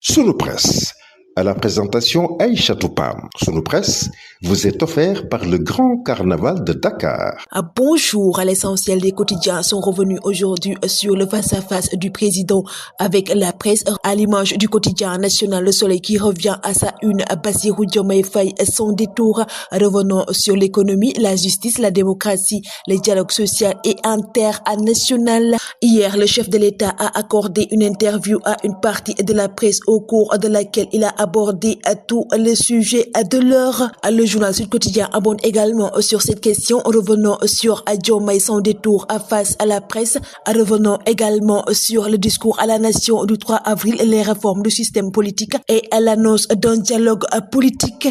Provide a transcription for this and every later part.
Sunu Presse, à la présentation Aïcha Toupam. Sunu Presse vous est offert par le Grand Carnaval de Dakar. Bonjour, à l'essentiel des quotidiens sont revenus aujourd'hui sur le face-à-face du président avec la presse, à l'image du quotidien national Le Soleil qui revient à sa une. Bassirou Diomaye Faye son détour, revenant sur l'économie, la justice, la démocratie, le dialogue social et international. Hier, le chef de l'État a accordé une interview à une partie de la presse au cours de laquelle il a abordé tous les sujets de l'heure. Le journal Sud Quotidien abonde également sur cette question, revenant sur Diomaye son détour face à la presse, revenant également sur le discours à la nation du 3 avril, les réformes du système politique et l'annonce d'un dialogue politique.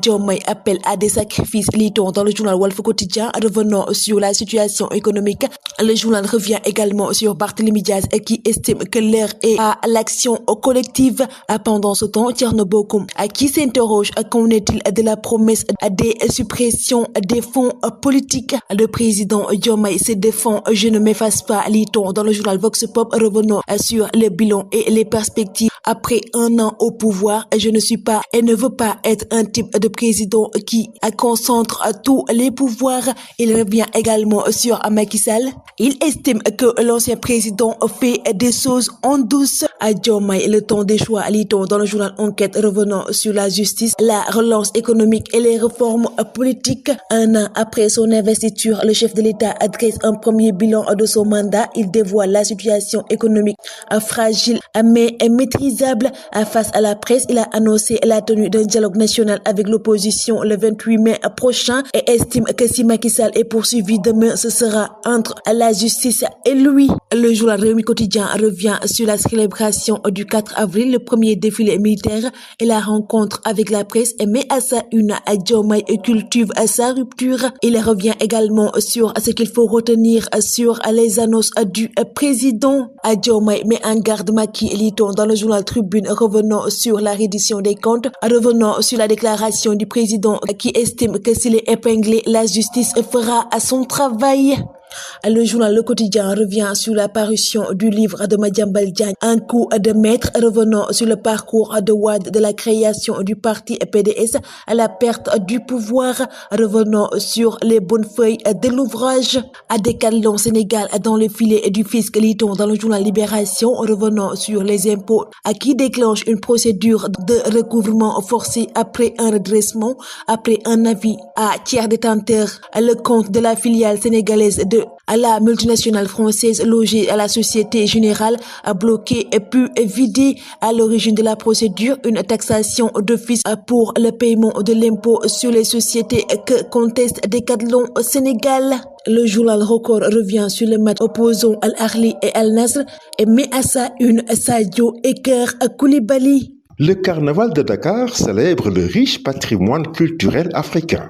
Diomaye appelle à des sacrifices, lit-on dans le journal Walf Quotidien, revenant sur la situation économique. Le journal revient également sur Barthélémy Dias qui estime que l'heure est à l'action collective. Pendant ce temps, Thierno Bocoum qui s'interroge qu'en est-il de la promesse des suppressions des fonds politiques. Le président Diomaye se défend, je ne m'efface pas, lit-on dans le journal Vox Pop, revenant sur le bilan et les perspectives après un an au pouvoir. Je ne suis pas et ne veux pas être un type de président qui concentre tous les pouvoirs. Il revient également sur Macky Sall. Il estime que l'ancien président fait des choses en douce. Diomaye, le temps des choix, lit-on dans le journal Enquête, revenant sur la justice, la relance économique et les réformes politiques. Un an après son investiture, le chef de l'État adresse un premier bilan de son mandat. Il dévoile la situation économique fragile mais maîtrisable. Face à la presse, il a annoncé la tenue d'un dialogue national avec l'opposition le 28 mai prochain et estime que si Macky Sall est poursuivi demain, ce sera entre la justice et lui. Le journal Rewmi Quotidien revient sur la célébration du 4 avril, le premier défilé militaire et la rencontre avec la presse, et met à sa une Diomaye cultive sa rupture. Il revient également sur ce qu'il faut retenir sur les annonces du président. Diomaye met en garde Macky, lit-on dans le journal Tribune, revenant sur la reddition des comptes, revenant sur la déclaration du président qui estime que s'il est épinglé, la justice fera son travail. Le journal Le Quotidien revient sur la parution du livre de Madiambal Diagne, Un coup de maître, revenant sur le parcours de Wade de la création du parti PDS à la perte du pouvoir, revenant sur les bonnes feuilles de l'ouvrage. À Decathlon Sénégal dans le filet du fisc, lit-on dans le journal Libération, revenant sur les impôts qui déclenche une procédure de recouvrement forcé après un redressement, après un avis à tiers détenteur. Le compte de la filiale sénégalaise de la multinationale française logée à la Société Générale a bloqué et pu vider. À l'origine de la procédure, une taxation d'office pour le paiement de l'impôt sur les sociétés que conteste Decathlon au Sénégal. Le journal Record revient sur le match opposant Al Ahly et Al Nassr et met à sa une Sadio Eker Koulibaly. Le Carnaval de Dakar célèbre le riche patrimoine culturel africain.